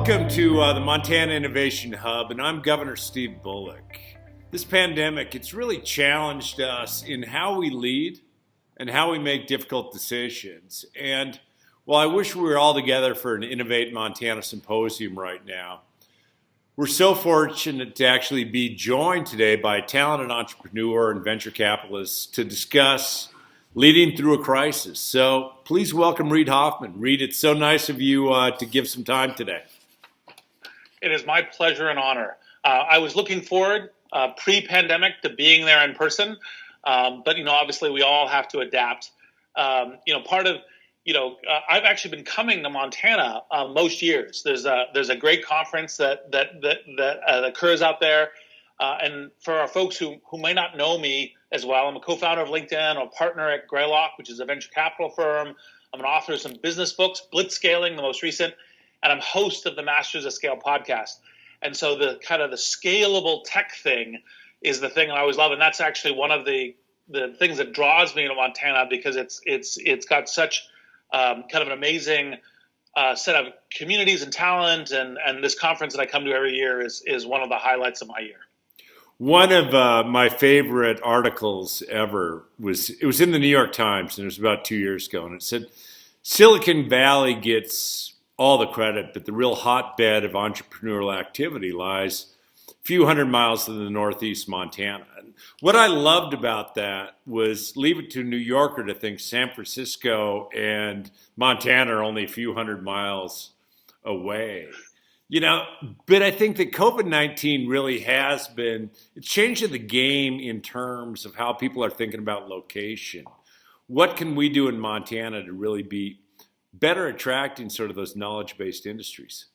Welcome to the Montana Innovation Hub, and I'm Governor Steve Bullock. This pandemic, it's really challenged us in how we lead and how we make difficult decisions. And while I wish we were all together for an Innovate Montana symposium right now, we're so fortunate to actually be joined today by a talented entrepreneur and venture capitalist to discuss leading through a crisis. So please welcome Reid Hoffman. Reid, it's so nice of you to give some time today. It is my pleasure and honor. I was looking forward pre-pandemic to being there in person, but obviously we all have to adapt. I've actually been coming to Montana most years. There's a great conference that occurs out there, and for our folks who may not know me as well, I'm a co-founder of LinkedIn, I'm a partner at Greylock, which is a venture capital firm. I'm an author of some business books, Blitzscaling, the most recent, and I'm host of the Masters of Scale podcast. And so the kind of the scalable tech thing is the thing I always love, and that's actually one of the things that draws me to Montana, because it's got such kind of an amazing set of communities and talent, and this conference that I come to every year is one of the highlights of my year. One of my favorite articles ever was in the New York Times, and it was about 2 years ago, and it said Silicon Valley gets all the credit, but the real hotbed of entrepreneurial activity lies a few hundred miles to the northeast Montana. And what I loved about that was, leave it to a New Yorker to think San Francisco and Montana are only a few hundred miles away. But I think that COVID-19 really has been, it's changing the game in terms of how people are thinking about location. What can we do in Montana to really be better attracting sort of those knowledge-based industries?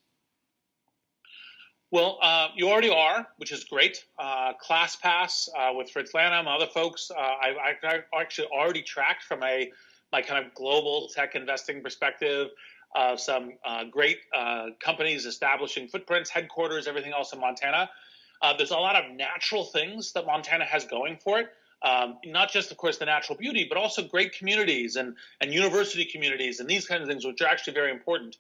Well, you already are, which is great. ClassPass with Fritz Lanham and other folks, I actually already tracked from my kind of global tech investing perspective. Some great companies establishing footprints, headquarters, everything else in Montana. There's a lot of natural things that Montana has going for it. Not just, of course, the natural beauty, but also great communities and university communities and these kinds of things, which are actually very important.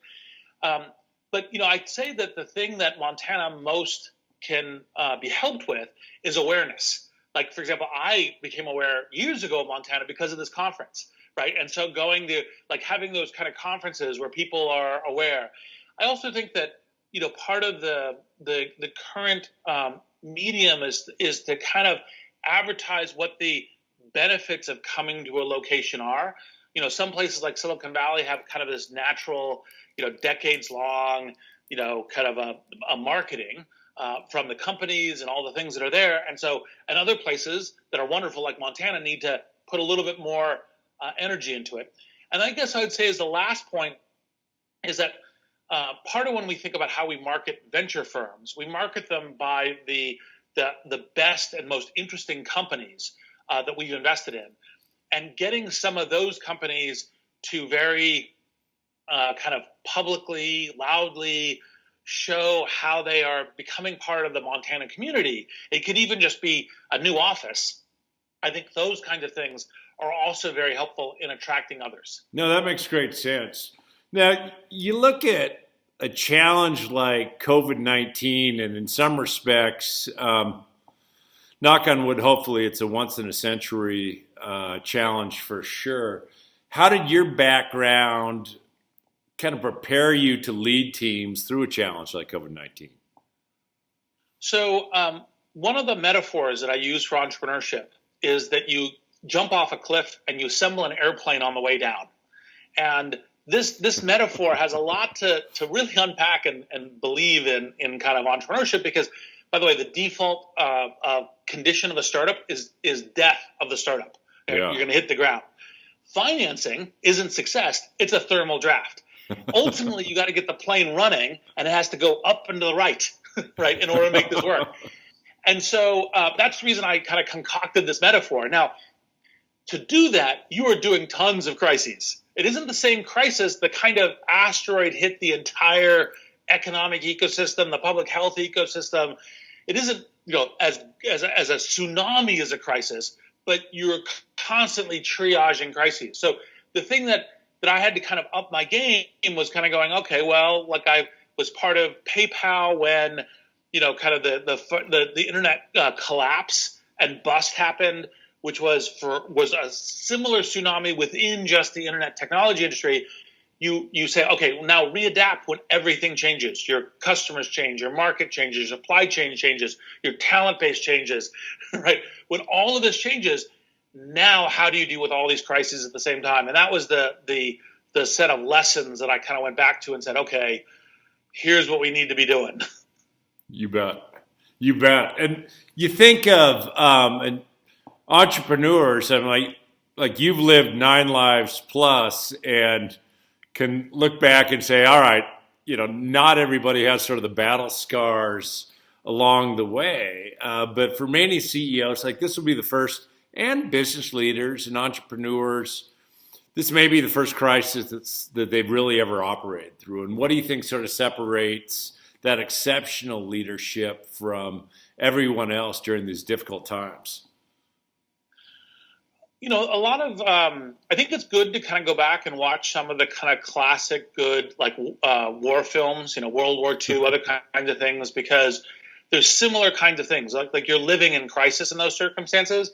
But I'd say that the thing that Montana most can be helped with is awareness. Like, for example, I became aware years ago of Montana because of this conference, right? And so having those kind of conferences where people are aware. I also think that part of the current medium is to kind of advertise what the benefits of coming to a location are. Some places like Silicon Valley have kind of this natural, decades long, kind of a marketing from the companies and all the things that are there. And other places that are wonderful like Montana need to put a little bit more energy into it. And I guess I would say, as the last point, is that part of when we think about how we market venture firms, we market them by the best and most interesting companies that we've invested in, and getting some of those companies to very kind of publicly, loudly show how they are becoming part of the Montana community. It could even just be a new office. I think those kinds of things are also very helpful in attracting others. No, that makes great sense. Now, you look at a challenge like COVID-19, and in some respects, knock on wood, hopefully it's a once-in-a-century challenge for sure. How did your background kind of prepare you to lead teams through a challenge like COVID-19? So one of the metaphors that I use for entrepreneurship is that you jump off a cliff and you assemble an airplane on the way down. And this metaphor has a lot to really unpack and believe in kind of entrepreneurship, because, by the way, the default condition of a startup is death of the startup. Yeah. You're going to hit the ground. Financing isn't success. It's a thermal draft. Ultimately, you got to get the plane running, and it has to go up and to the right, right, in order to make this work. And so that's the reason I kind of concocted this metaphor. Now, to do that, you are doing tons of crises. It isn't the same crisis. The kind of asteroid hit the entire economic ecosystem, the public health ecosystem. It isn't, as a tsunami is a crisis, but you're constantly triaging crises. So the thing that I had to kind of up my game was kind of going, okay, well, like was part of PayPal when, kind of the internet collapse and bust happened, which was a similar tsunami within just the internet technology industry. You say, okay, now readapt when everything changes. Your customers change, your market changes, your supply chain changes, your talent base changes, right? When all of this changes, now how do you deal with all these crises at the same time? And that was the set of lessons that I kind of went back to and said, okay, here's what we need to be doing. You bet. You bet. And you think of an entrepreneurs, and like you've lived 9 lives plus and can look back and say, all right, not everybody has sort of the battle scars along the way. But for many CEOs, like this will be the first, and business leaders and entrepreneurs, this may be the first crisis that they've really ever operated through. And what do you think sort of separates that exceptional leadership from everyone else during these difficult times? A lot of I think it's good to kind of go back and watch some of the kind of classic good like war films, World War II, other kinds of things, because there's similar kinds of things. Like you're living in crisis in those circumstances.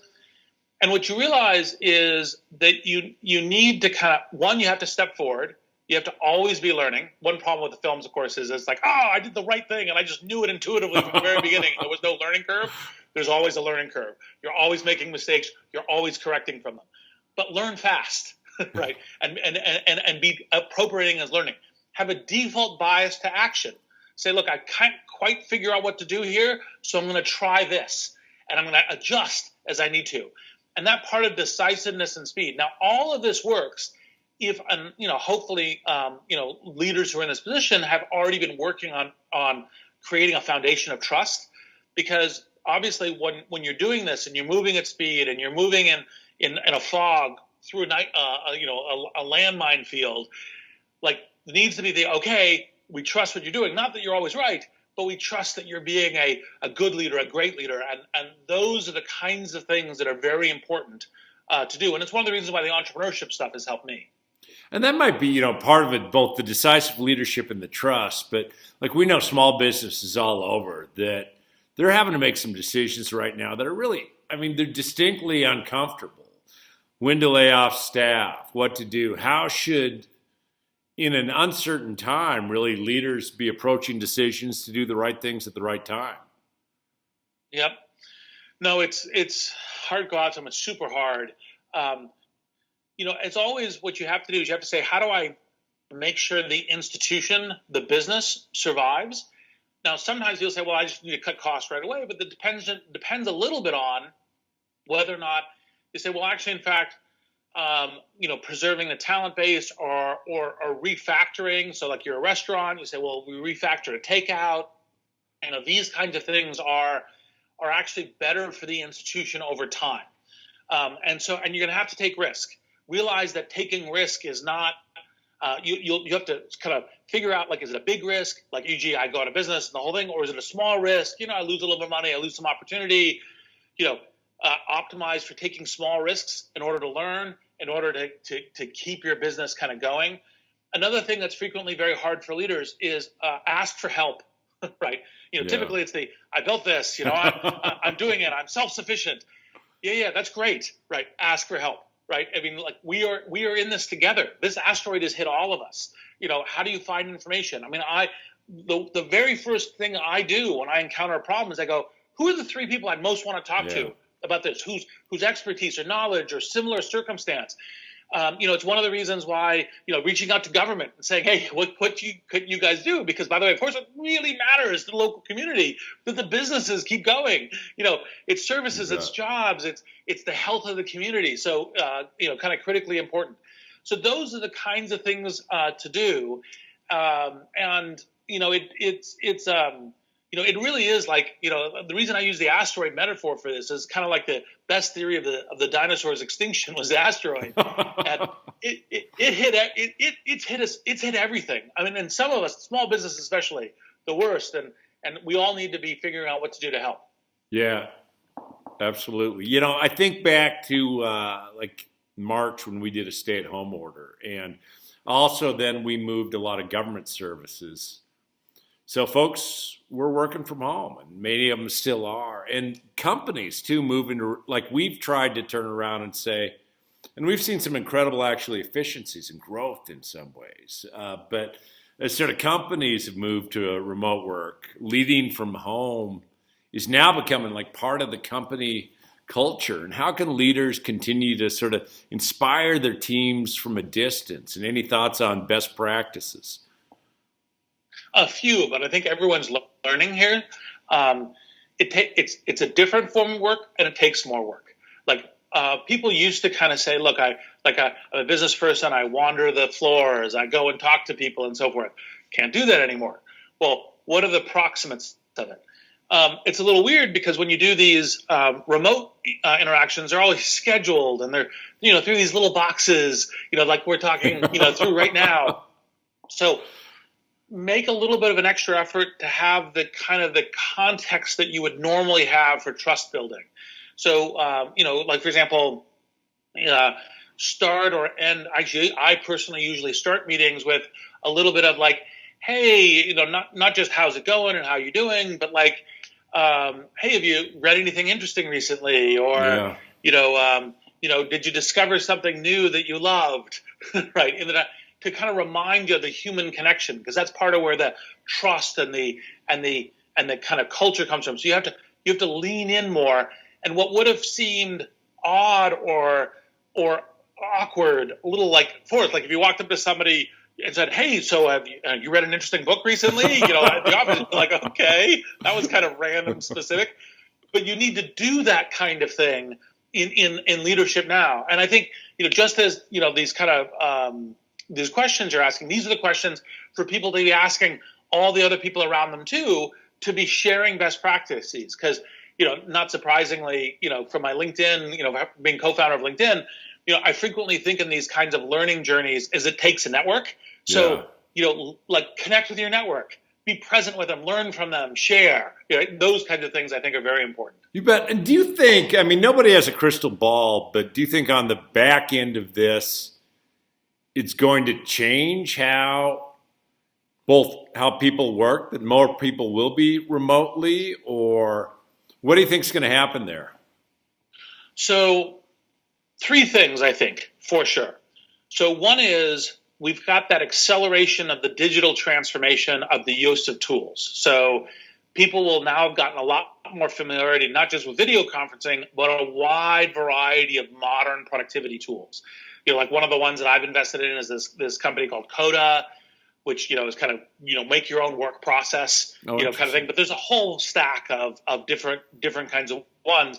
And what you realize is that you need to kind of, one, you have to step forward. You have to always be learning. One problem with the films, of course, is it's like, oh, I did the right thing and I just knew it intuitively from the very beginning. There was no learning curve. There's always a learning curve. You're always making mistakes. You're always correcting from them. But learn fast, right? And be appropriating as learning. Have a default bias to action. Say, look, I can't quite figure out what to do here, so I'm going to try this. And I'm going to adjust as I need to. And that part of decisiveness and speed. Now, all of this works if, hopefully, leaders who are in this position have already been working on creating a foundation of trust, because obviously when you're doing this and you're moving at speed and you're moving in a fog through a landmine field, like it needs to be okay, we trust what you're doing. Not that you're always right, but we trust that you're being a good leader, a great leader. And those are the kinds of things that are very important to do. And it's one of the reasons why the entrepreneurship stuff has helped me. And that might be, part of it, both the decisive leadership and the trust. But like we know small businesses all over that they're having to make some decisions right now that are really, they're distinctly uncomfortable. When to lay off staff, what to do, how should, in an uncertain time, really leaders be approaching decisions to do the right things at the right time? Yep. No, it's hard, Gautam. It's super hard. It's always what you have to do is you have to say, how do I make sure the institution, the business survives? Now, sometimes you'll say, well, I just need to cut costs right away, but it depends a little bit on whether or not you say, well, actually, in fact, preserving the talent base or refactoring. So like you're a restaurant, you say, well, we refactor to takeout. These kinds of things are actually better for the institution over time. And you're going to have to take risk. Realize that taking risk is not, you have to kind of figure out, like, is it a big risk? Like, e.g., I go out of business and the whole thing, or is it a small risk? I lose a little bit of money, I lose some opportunity. Optimize for taking small risks in order to learn, in order to keep your business kind of going. Another thing that's frequently very hard for leaders is ask for help, right? Typically it's I built this, I'm doing it, I'm self-sufficient. Yeah, that's great, right? Ask for help, right? We are in this together. This asteroid has hit all of us. How do you find information? The very first thing I do when I encounter a problem is I go, who are the 3 people I most want to talk to about this? Whose expertise or knowledge or similar circumstance? It's one of the reasons why, reaching out to government and saying, hey, what could you guys do? Because, by the way, of course, it really matters to the local community that the businesses keep going. It's services, it's jobs, it's the health of the community. So, kind of critically important. So those are the kinds of things to do. It really is like, the reason I use the asteroid metaphor for this is kind of like the best theory of the dinosaurs' extinction was the asteroid. And it's hit everything. And some of us, small business especially, the worst. And we all need to be figuring out what to do to help. Yeah, absolutely. I think back to like March when we did a stay-at-home order, and also then we moved a lot of government services So folks were working from home, and many of them still are. And companies too moving to, like, we've tried to turn around and say, and we've seen some incredible actually efficiencies and growth in some ways. But as sort of companies have moved to a remote work, leading from home is now becoming like part of the company culture. And how can leaders continue to sort of inspire their teams from a distance? And any thoughts on best practices? A few, but I think everyone's learning here. It's a different form of work, and it takes more work. Like people used to kind of say, "Look, I'm a business person. I wander the floors. I go and talk to people, and so forth." Can't do that anymore. Well, what are the proximates of it? It's a little weird because when you do these remote interactions, they're always scheduled, and they're through these little boxes, like we're talking through right now. So make a little bit of an extra effort to have the kind of the context that you would normally have for trust building. So, like for example, start or end. Actually, I personally usually start meetings with a little bit of like, hey, not just how's it going and how you doing, but like, hey, have you read anything interesting recently? Or, did you discover something new that you loved? Right. And then to kind of remind you of the human connection, because that's part of where the trust and the kind of culture comes from. So you have to lean in more. And what would have seemed odd or awkward, a little like forced, like if you walked up to somebody and said, "Hey, so have you read an interesting book recently?" At the office, like, okay, that was kind of random, specific. But you need to do that kind of thing in leadership now. And I think just as these kind of these questions you're asking, these are the questions for people to be asking all the other people around them too, to be sharing best practices. Because, not surprisingly, from my LinkedIn, being co-founder of LinkedIn, I frequently think in these kinds of learning journeys is it takes a network. So, like connect with your network, be present with them, learn from them, share, those kinds of things I think are very important. You bet. And do you think, I mean, nobody has a crystal ball, but do you think on the back end of this, it's going to change how people work, that more people will be remotely, or what do you think is going to happen there? So 3 things, I think, for sure. So one is we've got that acceleration of the digital transformation of the use of tools. So people will now have gotten a lot more familiarity, not just with video conferencing, but a wide variety of modern productivity tools. Like one of the ones that I've invested in is this company called Coda, which is kind of make your own work process, kind of thing. But there's a whole stack of different kinds of ones,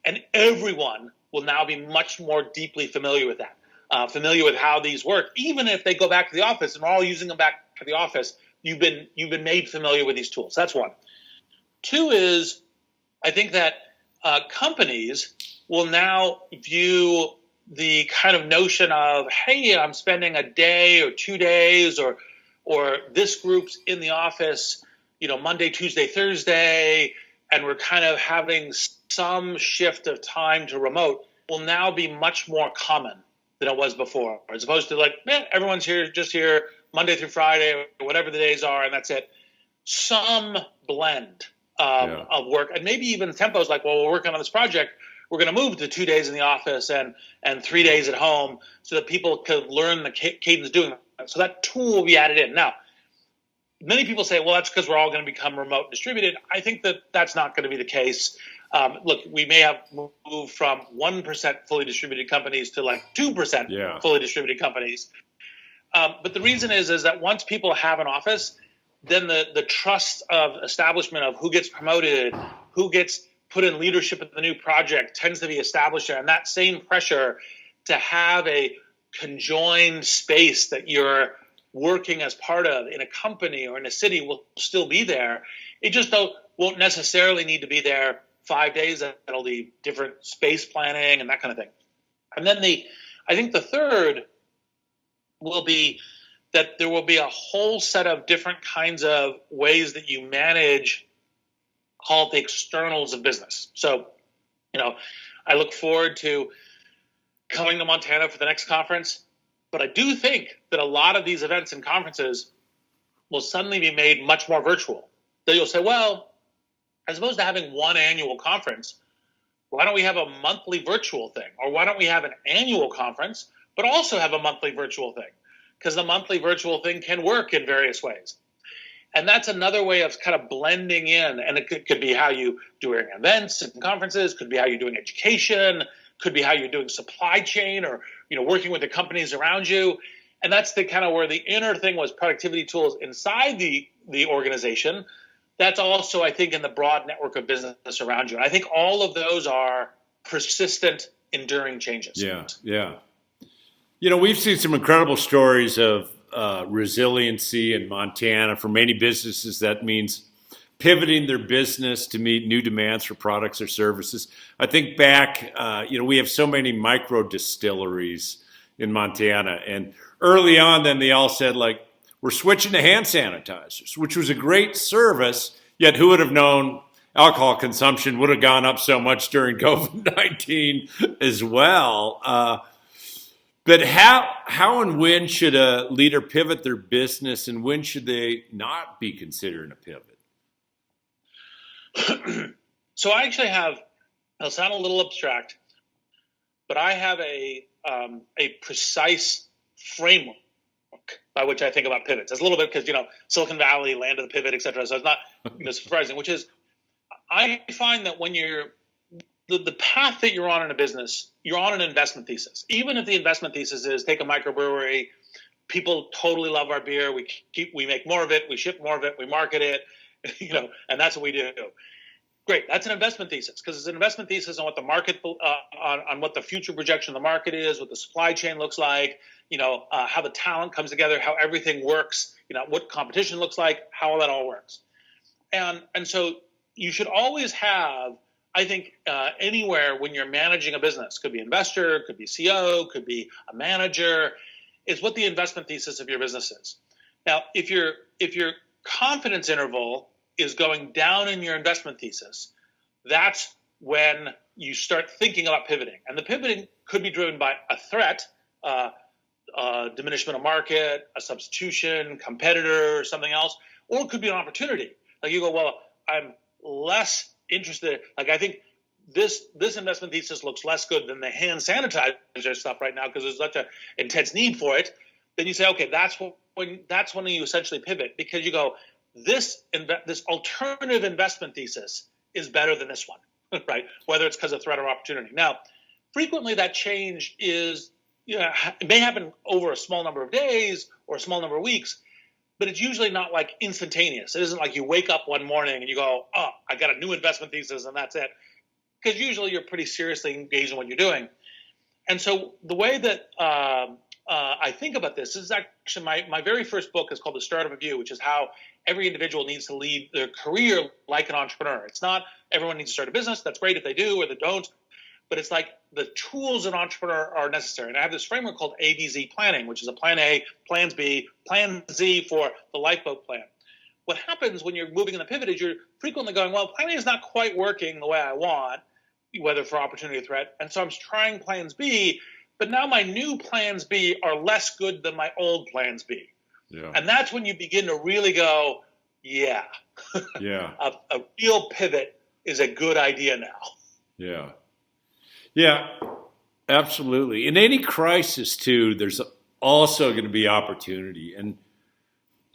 and everyone will now be much more deeply familiar with that, familiar with how these work. Even if they go back to the office and we're all using them back to the office, you've been made familiar with these tools. That's one. 2 is I think that companies will now view the kind of notion of, hey, I'm spending a day or 2 days or this group's in the office, Monday, Tuesday, Thursday, and we're kind of having some shift of time to remote, will now be much more common than it was before, as opposed to like, everyone's just here Monday through Friday or whatever the days are, and that's it. Some blend of work, and maybe even tempos like, well, we're working on this project, we're going to move to 2 days in the office and 3 days at home so that people could learn the cadence doing that. So that tool will be added in. Now, many people say, well, that's because we're all going to become remote and distributed. I think that that's not going to be the case. Look, we may have moved from 1% fully distributed companies to like 2% fully distributed companies. But the reason is that once people have an office, then the trust of establishment of who gets promoted, who gets put in leadership of the new project tends to be established there. And that same pressure to have a conjoined space that you're working as part of in a company or in a city will still be there. It just won't necessarily need to be there 5 days. That'll be different space planning and that kind of thing. And then I think the third will be that there will be a whole set of different kinds of ways that you manage, call it the externals of business. So, I look forward to coming to Montana for the next conference, but I do think that a lot of these events and conferences will suddenly be made much more virtual. That you'll say, well, as opposed to having one annual conference, why don't we have a monthly virtual thing? Or why don't we have an annual conference, but also have a monthly virtual thing? Because the monthly virtual thing can work in various ways. And that's another way of kind of blending in. And it could be how you doing events and conferences, could be how you're doing education, could be how you're doing supply chain or working with the companies around you. And that's the kind of where the inner thing was productivity tools inside the organization. That's also, I think, in the broad network of business around you. And I think all of those are persistent, enduring changes. Yeah. We've seen some incredible stories of resiliency in Montana. For many businesses, that means pivoting their business to meet new demands for products or services. I think back, we have so many micro distilleries in Montana. And early on, then they all said, like, we're switching to hand sanitizers, which was a great service, yet who would have known alcohol consumption would have gone up so much during COVID-19 as well. But how and when should a leader pivot their business, and when should they not be considering a pivot? So I actually have, it'll sound a little abstract, but I have a precise framework by which I think about pivots. It's a little bit because, Silicon Valley, land of the pivot, et cetera. So it's not surprising, which is I find that when you're the path that you're on in a business, you're on an investment thesis. Even if the investment thesis is take a microbrewery, people totally love our beer, we make more of it, we ship more of it, we market it, and that's what we do. Great, that's an investment thesis because it's an investment thesis on what the market, on what the future projection of the market is, what the supply chain looks like, how the talent comes together, how everything works, what competition looks like, how that all works, and so you should always have. I think anywhere when you're managing a business, could be investor, could be CEO, could be a manager, is what the investment thesis of your business is. Now, if your confidence interval is going down in your investment thesis, that's when you start thinking about pivoting. And the pivoting could be driven by a threat, diminishment of market, a substitution, competitor, or something else, or it could be an opportunity. Like you go, well, I'm less interested. Like I think this investment thesis looks less good than the hand sanitizer stuff right now because there's such an intense need for it. Then you say, okay, that's when you essentially pivot because you go, this alternative investment thesis is better than this one, right? Whether it's because of threat or opportunity. Now, frequently that change is, it may happen over a small number of days or a small number of weeks, but it's usually not like instantaneous. It isn't like you wake up one morning and you go, oh, I got a new investment thesis and that's it. Because usually you're pretty seriously engaged in what you're doing. And so the way that I think about this is actually my very first book is called The Startup of You, which is how every individual needs to lead their career like an entrepreneur. It's not everyone needs to start a business. That's great if they do or they don't. But it's like the tools an entrepreneur are necessary. And I have this framework called ABZ planning, which is a plan A, plans B, plan Z for the lifeboat plan. What happens when you're moving in the pivot is you're frequently going, well, plan A is not quite working the way I want, whether for opportunity or threat. And so I'm trying plans B, but now my new plans B are less good than my old plans B. Yeah. And that's when you begin to really go, yeah. A real pivot is a good idea now. Yeah, absolutely. In any crisis, too, there's also going to be opportunity. And,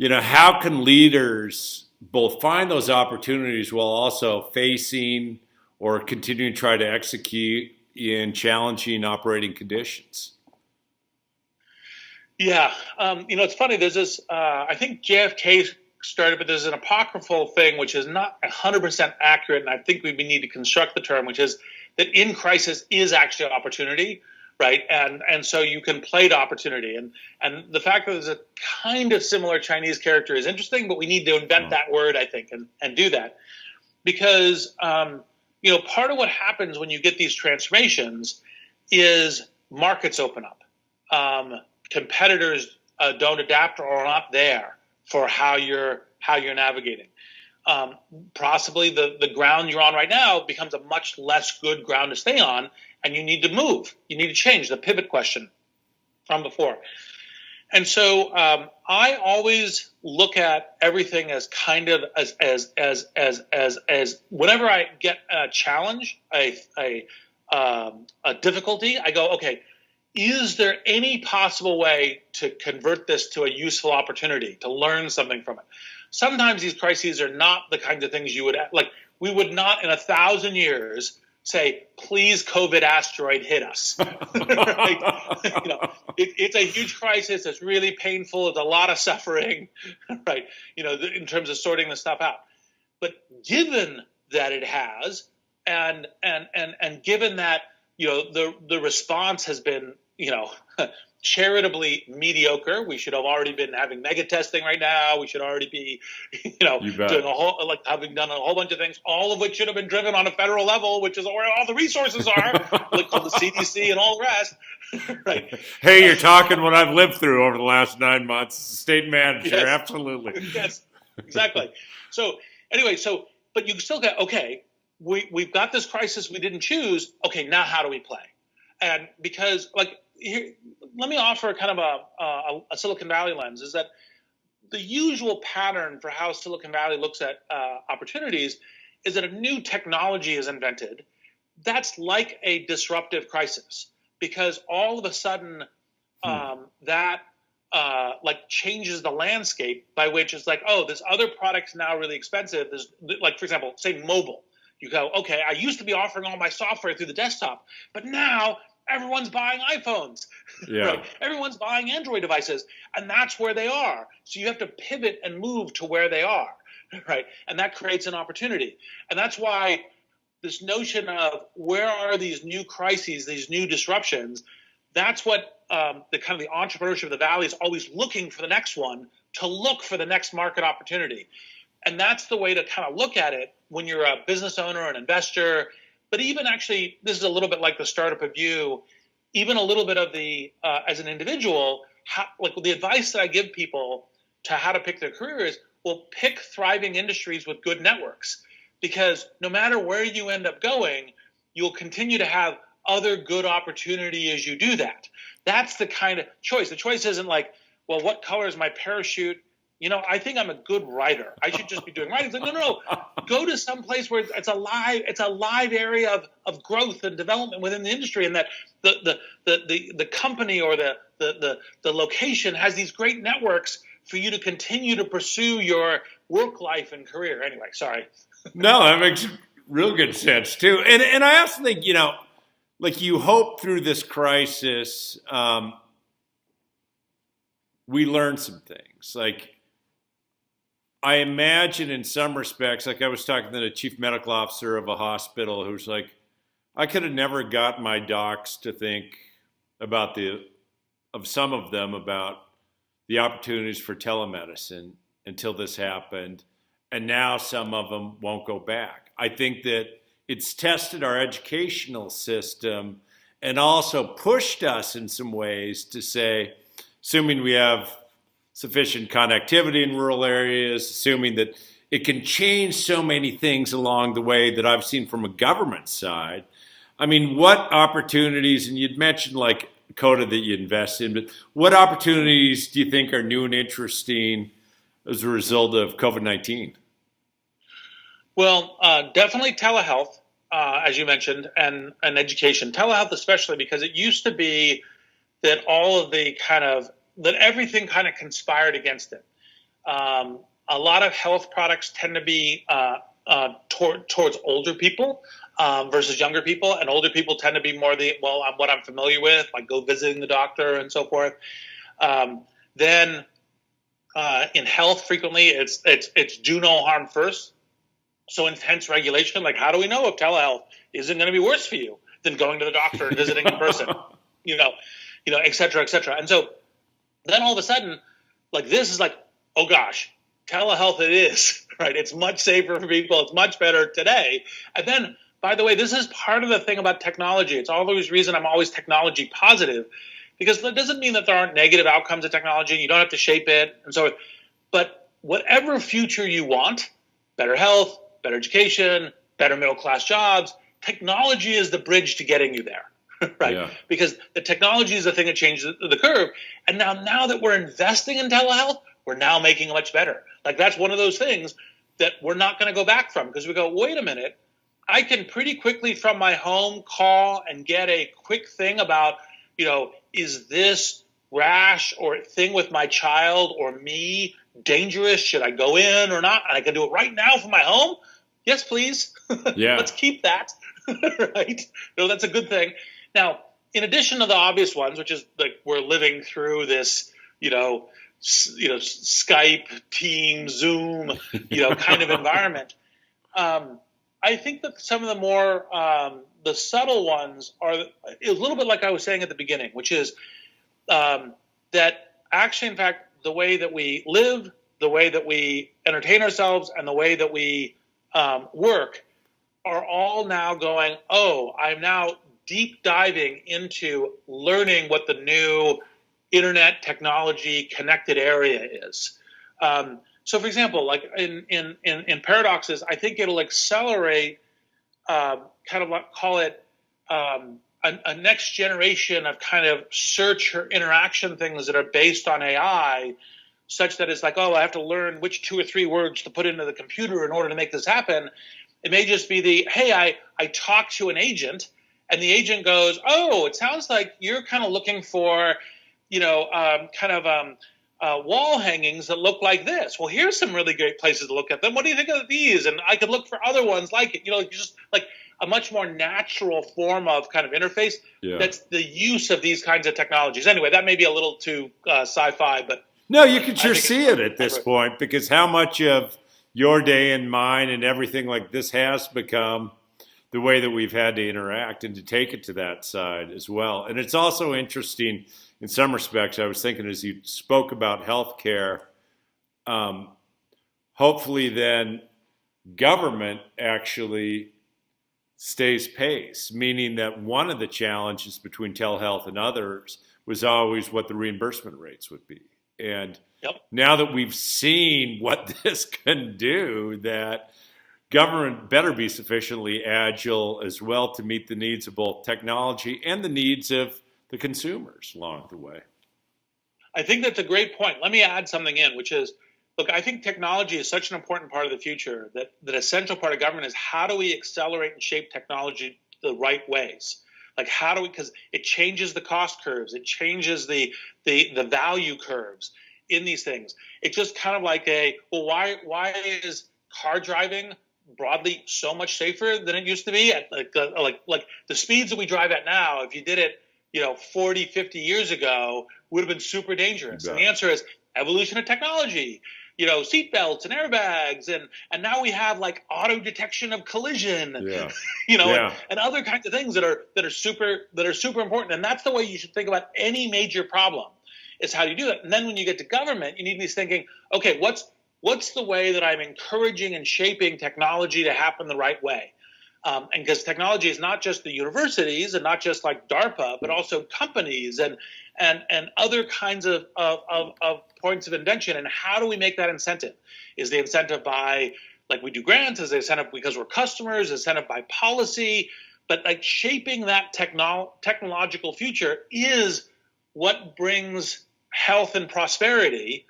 how can leaders both find those opportunities while also facing or continuing to try to execute in challenging operating conditions? Yeah. It's funny. There's this, I think JFK started, but there's an apocryphal thing, which is not 100% accurate. And I think we need to construct the term, which is that in crisis is actually opportunity, right? And so you can play to opportunity. And the fact that there's a kind of similar Chinese character is interesting, but we need to invent that word, I think, and do that. Because, part of what happens when you get these transformations is markets open up. Competitors don't adapt or are not there for how you're navigating. Possibly the ground you're on right now becomes a much less good ground to stay on, and you need to move. You need to change the pivot question from before. And so I always look at everything as kind of as whenever I get a challenge, a difficulty, I go, okay, is there any possible way to convert this to a useful opportunity, to learn something from it? Sometimes these crises are not the kinds of things you would like. We would not in 1,000 years say, please, COVID asteroid hit us. Right? It's a huge crisis. It's really painful. It's a lot of suffering, right? In terms of sorting this stuff out. But given that it has, and given that, the response has been, charitably mediocre. We should have already been having mega testing right now. We should already be, doing having done a whole bunch of things, all of which should have been driven on a federal level, which is where all the resources are, like called the CDC and all the rest. Right. Hey, you're talking what I've lived through over the last 9 months. State manager, yes. Absolutely. Yes, exactly. So anyway, but you still get, okay, we've got this crisis we didn't choose. Okay, now how do we play? And because here, let me offer kind of a Silicon Valley lens, is that the usual pattern for how Silicon Valley looks at opportunities is that a new technology is invented that's like a disruptive crisis, because all of a sudden that changes the landscape, by which it's like, oh, this other product's now really expensive. There's, like, for example, say mobile. You go, okay, I used to be offering all my software through the desktop, but now everyone's buying iPhones. Yeah. Right? Everyone's buying Android devices, and that's where they are. So you have to pivot and move to where they are, right? And that creates an opportunity. And that's why this notion of where are these new crises, these new disruptions, that's what the kind of the entrepreneurship of the Valley is always looking for the next one, to look for the next market opportunity. And that's the way to kind of look at it when you're a business owner, an investor. But even actually, this is a little bit like the startup of you, even a little bit of the, as an individual, the advice that I give people to how to pick their careers, well, pick thriving industries with good networks. Because no matter where you end up going, you'll continue to have other good opportunity as you do that. That's the kind of choice. The choice isn't like, well, what color is my parachute? I think I'm a good writer. I should just be doing writing. It's like, no. Go to some place where it's a live area of growth and development within the industry, and that the company or the location has these great networks for you to continue to pursue your work life and career. Anyway, sorry. No, that makes real good sense too. And I also think, you hope through this crisis, we learn some things. Like, I imagine in some respects, like I was talking to the chief medical officer of a hospital who's like, I could have never got my docs to think about some of them about the opportunities for telemedicine until this happened. And now some of them won't go back. I think that it's tested our educational system and also pushed us in some ways to say, assuming we have sufficient connectivity in rural areas, assuming that it can change so many things along the way that I've seen from a government side. I mean, what opportunities, and you'd mentioned like Coda that you invest in, but what opportunities do you think are new and interesting as a result of COVID-19? Well, definitely telehealth, as you mentioned, and education. Telehealth especially, because it used to be that that everything kind of conspired against it. A lot of health products tend to be towards older people versus younger people, and older people tend to be more what I'm familiar with, like go visiting the doctor and so forth. Then in health, frequently it's do no harm first. So intense regulation, like how do we know if telehealth isn't going to be worse for you than going to the doctor and visiting in person, et cetera, et cetera. And so then all of a sudden, like this is like, oh gosh, telehealth it is, right? It's much safer for people. It's much better today. And then, by the way, this is part of the thing about technology. It's always reason I'm always technology positive, because that doesn't mean that there aren't negative outcomes of technology. You don't have to shape it and so. But whatever future you want, better health, better education, better middle class jobs, technology is the bridge to getting you there. right? Yeah. Because the technology is the thing that changes the curve. And now that we're investing in telehealth, we're now making it much better. Like that's one of those things that we're not going to go back from, because we go, wait a minute, I can pretty quickly from my home call and get a quick thing about, is this rash or thing with my child or me dangerous? Should I go in or not? And I can do it right now from my home. Yes, please. Yeah. Let's keep that. Right? No, that's a good thing. Now, in addition to the obvious ones, which is like we're living through this, Skype, Teams, Zoom, kind of environment. I think that some of the more the subtle ones are a little bit like I was saying at the beginning, which is that actually, in fact, the way that we live, the way that we entertain ourselves, and the way that we work are all now going, oh, I'm now deep diving into learning what the new internet technology connected area is. So, for example, like in paradoxes, I think it'll accelerate, kind of like call it a next generation of kind of search or interaction things that are based on AI, such that it's like, oh, I have to learn which 2 or 3 words to put into the computer in order to make this happen. It may just be hey, I talk to an agent, and the agent goes, oh, it sounds like you're kind of looking for, wall hangings that look like this. Well, here's some really great places to look at them. What do you think of these? And I could look for other ones like it. Just like a much more natural form of kind of interface. Yeah. That's the use of these kinds of technologies. Anyway, that may be a little too sci-fi, but no, you can sure see it at this point, because how much of your day and mine and everything like this has become the way that we've had to interact and to take it to that side as well. And it's also interesting in some respects. I was thinking as you spoke about healthcare, hopefully then government actually stays pace, meaning that one of the challenges between telehealth and others was always what the reimbursement rates would be. And now that we've seen what this can do, that government better be sufficiently agile as well to meet the needs of both technology and the needs of the consumers along the way. I think that's a great point. Let me add something in, which is, look, I think technology is such an important part of the future that an essential part of government is how do we accelerate and shape technology the right ways? Like how do we, because it changes the cost curves, it changes the value curves in these things. It's just kind of like why is car driving broadly so much safer than it used to be? Like the speeds that we drive at now, if you did it 40, 50 years ago, would have been super dangerous. And the answer is evolution of technology, seatbelts and airbags, and now we have like auto detection of collision, and other kinds of things that are super important. And that's the way you should think about any major problem, is how you do it. And then when you get to government, you need to be thinking, okay, what's the way that I'm encouraging and shaping technology to happen the right way? And because technology is not just the universities and not just like DARPA, but also companies and other kinds of points of invention. And how do we make that incentive? Is the incentive by, like we do grants? Is the incentive because we're customers? Is the incentive by policy? But like shaping that technological future is what brings health and prosperity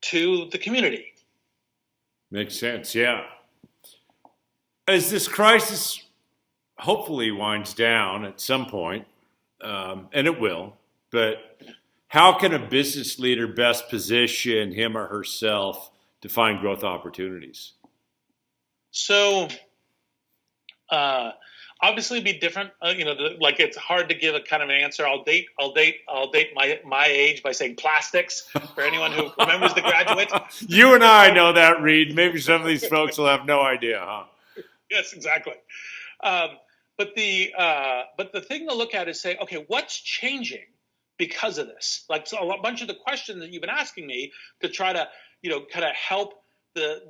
to the community. Makes sense, yeah. As this crisis hopefully winds down at some point, and it will, but how can a business leader best position him or herself to find growth opportunities? So, obviously, it'd be different. Like it's hard to give a kind of an answer. I'll date my age by saying plastics for anyone who remembers The Graduate. You and I know that, Reid. Maybe some of these folks will have no idea, huh? Yes, exactly. But the thing to look at is say, okay, what's changing because of this? Like so a bunch of the questions that you've been asking me to try to kind of help the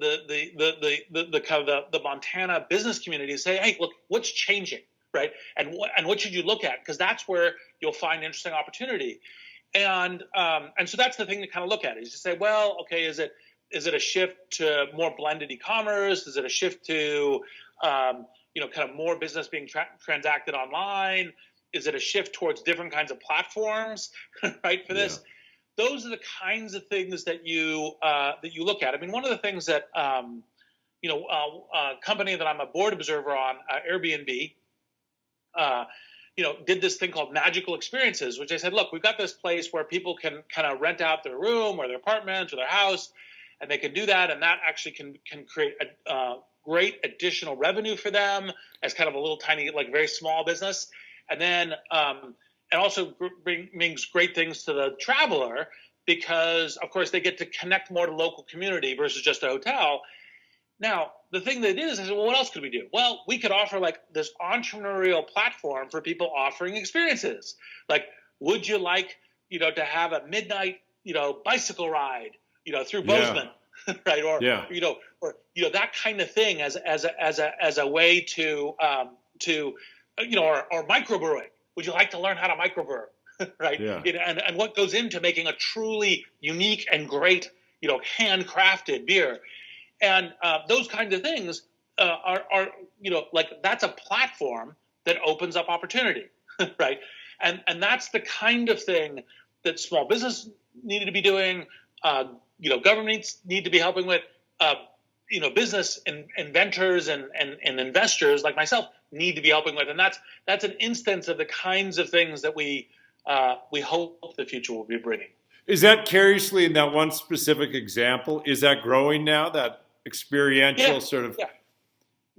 kind of the Montana business community say, hey, look, what's changing, right? And what should you look at? Because that's where you'll find interesting opportunity. And so that's the thing to kind of look at is to say, well, okay, is it a shift to more blended e-commerce? Is it a shift to kind of more business being transacted online? Is it a shift towards different kinds of platforms, right? For this, those are the kinds of things that you look at. I mean, one of the things that company that I'm a board observer on, Airbnb, did this thing called magical experiences, which I said, look, we've got this place where people can kind of rent out their room or their apartment or their house, and they can do that, and that actually can create a great additional revenue for them as kind of a little tiny, like very small business, and then it also brings great things to the traveler because, of course, they get to connect more to local community versus just a hotel. Now, the thing they did is, I said, well, what else could we do? Well, we could offer like this entrepreneurial platform for people offering experiences. Like, would you like, to have a midnight, bicycle ride, through Bozeman, right? Or, that kind of thing as a way to or microbrewing. Would you like to learn how to microbrew, right? Yeah. And what goes into making a truly unique and great, handcrafted beer. And those kinds of things are like that's a platform that opens up opportunity, right? And that's the kind of thing that small business needed to be doing. Governments need to be helping with. Business inventors and investors like myself need to be helping with, and that's an instance of the kinds of things that we hope the future will be bringing. Is that curiously in that one specific example? Is that growing now? That experiential sort of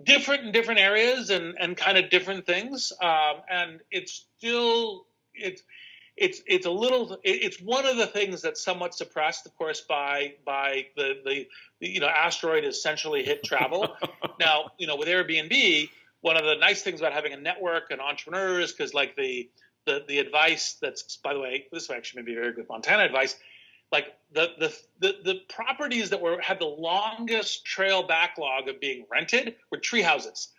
different in different areas and kind of different things, and it's still it's a little it's one of the things that's somewhat suppressed, of course, by the asteroid essentially hit travel. Now, with Airbnb, one of the nice things about having a network and entrepreneurs, because like the advice that's, by the way, this actually may be very good Montana advice, like the properties that had the longest trail backlog of being rented were tree houses.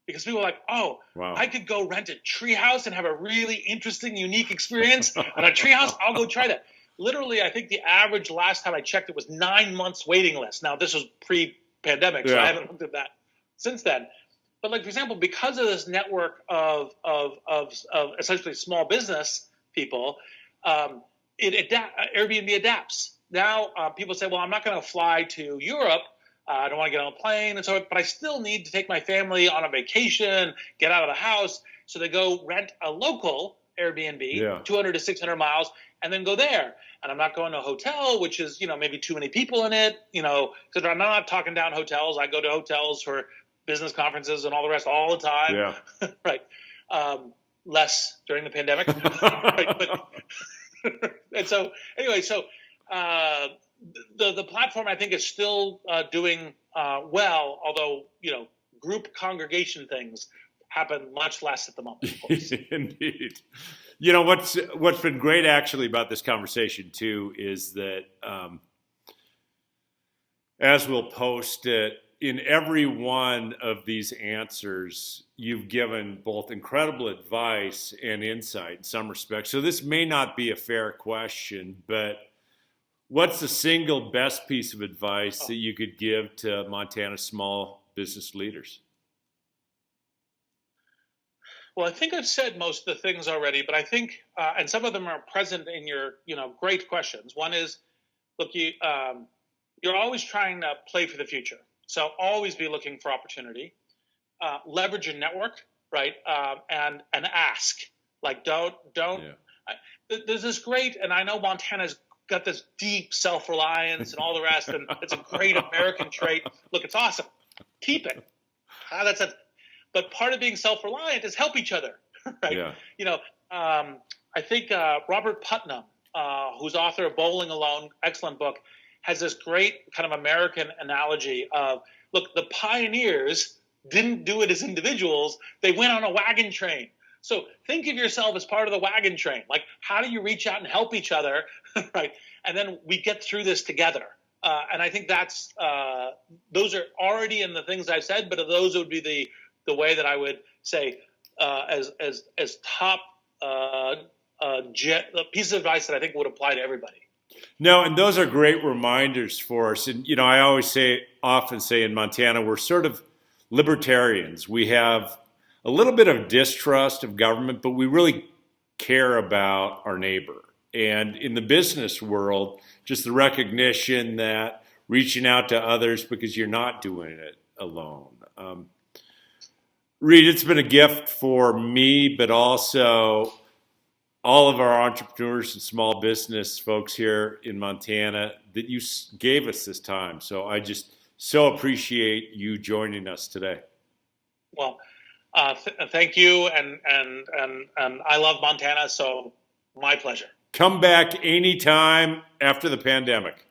Because people are like, oh, wow, I could go rent a treehouse and have a really interesting, unique experience on a treehouse. I'll go try that. Literally, I think the average last time I checked it was 9 months waiting list. Now, this was pre-pandemic, so I haven't looked at that since then. But like, for example, because of this network of essentially small business people, Airbnb adapts. Now, people say, well, I'm not going to fly to Europe. I don't want to get on a plane, and so, but I still need to take my family on a vacation, get out of the house. So they go rent a local Airbnb, 200 to 600 miles, and then go there. And I'm not going to a hotel, which is, maybe too many people in it, because I'm not talking down hotels. I go to hotels for business conferences and all the rest all the time. Yeah. Right. Less during the pandemic. Right. But, and so anyway, the platform, I think, is still doing well, although, group congregation things happen much less at the moment, of course. Indeed. What's been great actually about this conversation too is that as we'll post it, in every one of these answers, you've given both incredible advice and insight in some respects. So this may not be a fair question, but what's the single best piece of advice that you could give to Montana small business leaders? Well, I think I've said most of the things already, but I think, and some of them are present in your, great questions. One is, look, you're always trying to play for the future. So always be looking for opportunity, leverage your network, right? And ask, like, don't, there's this great, and I know Montana's got this deep self-reliance and all the rest, and it's a great American trait. Look, it's awesome. Keep it. But part of being self-reliant is help each other, right? Yeah. I think Robert Putnam, who's author of Bowling Alone, excellent book, has this great kind of American analogy of, look, the pioneers didn't do it as individuals. They went on a wagon train. So think of yourself as part of the wagon train. Like, how do you reach out and help each other, right? And then we get through this together. And I think that's those are already in the things I've said, but those would be the way that I would say as top piece of advice that I think would apply to everybody. No, and those are great reminders for us. And I often say in Montana, we're sort of libertarians. We have a little bit of distrust of government, but we really care about our neighbor. And in the business world, just the recognition that reaching out to others because you're not doing it alone. Reid, it's been a gift for me, but also all of our entrepreneurs and small business folks here in Montana that you gave us this time. So I just so appreciate you joining us today. Well, thank you, and I love Montana, so my pleasure. Come back anytime after the pandemic.